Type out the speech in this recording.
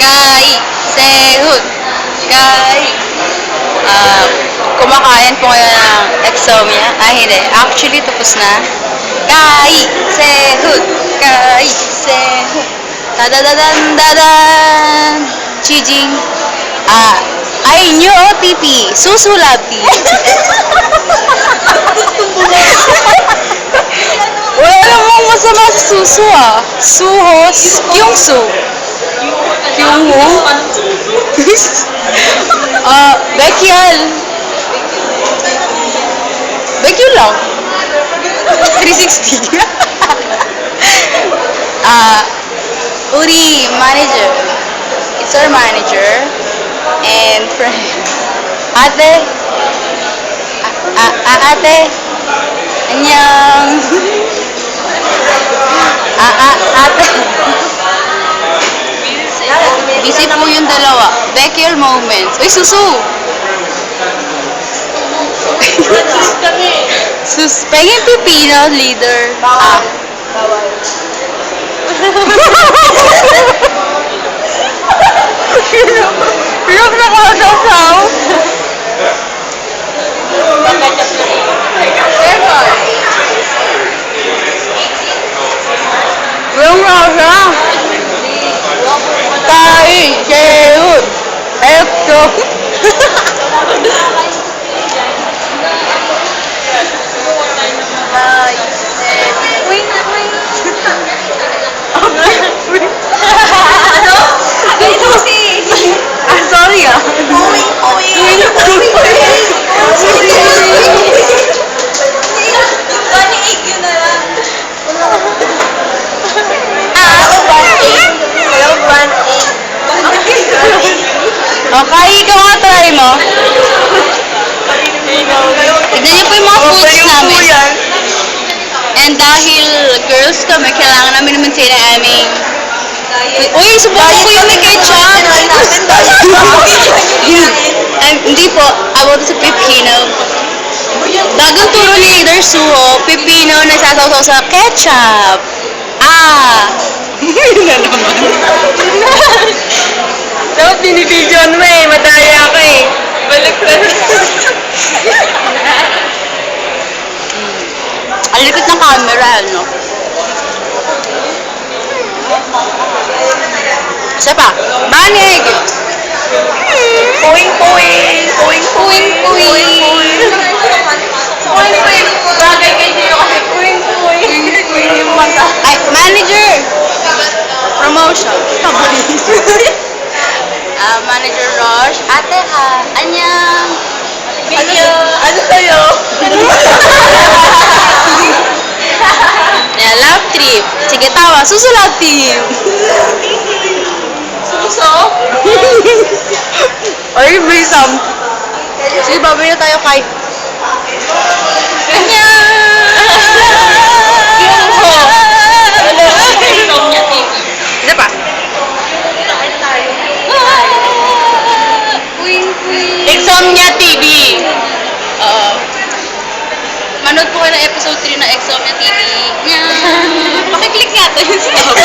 Kai, sehut, kai. Kumakain po ngayon ng exomia. Hindi. Actually, tapos na. Kai, sehut, kai, sehut. Tadadadan, dadan. Chijing. Ay nyo OTP. Susulati. Wala namang masama sa suso Suho, kyungsu. Kyungho. Bekyal. Bekyal lang. 360. Uri, manager. It's our manager. And friend. Ate. Ate. Annyeong. Ate. Busy po yung dalawa. Bekyal moments. Uy, susu! Pengin pipino, leader. Bawal. Look na nakakasaw. Yung nasa. Kai, sehut, ekto. Sorry Okay, ikaw nga try mo. Tignan niyo po yung mga foods namin. And dahil girls kami, kailangan namin maintain ang aming... Uy, subukan ko yung may ketchup. Hindi po, about sa pipino. Bagong turo ni Leader Suho, pipino na sasawsaw sa ketchup. Yun na naman. Dapat binibidyon mo eh, madaya ka eh. Balik na. Ang likot ng camera, no? Isa pa. Manig! Puwing, puwing. Puwing, puwing. Puwing, puwing. Puwing, puwing. Bagay kayo sa'yo kasi puwing, puwing. Puwing yung mata. Ay, manager! Promotion. Manager Rosh. Ate ha. Anyang. Ano sa'yo? Love trip. Sige, tawa. Susulati. Suso? Ay, may some. Sige, babay na tayo kay... Anyang. Isa pa. Exomnia TV. Manood po kayo ng episode 3 ng Exomnia TV. Pakiclick nga ito yung stop.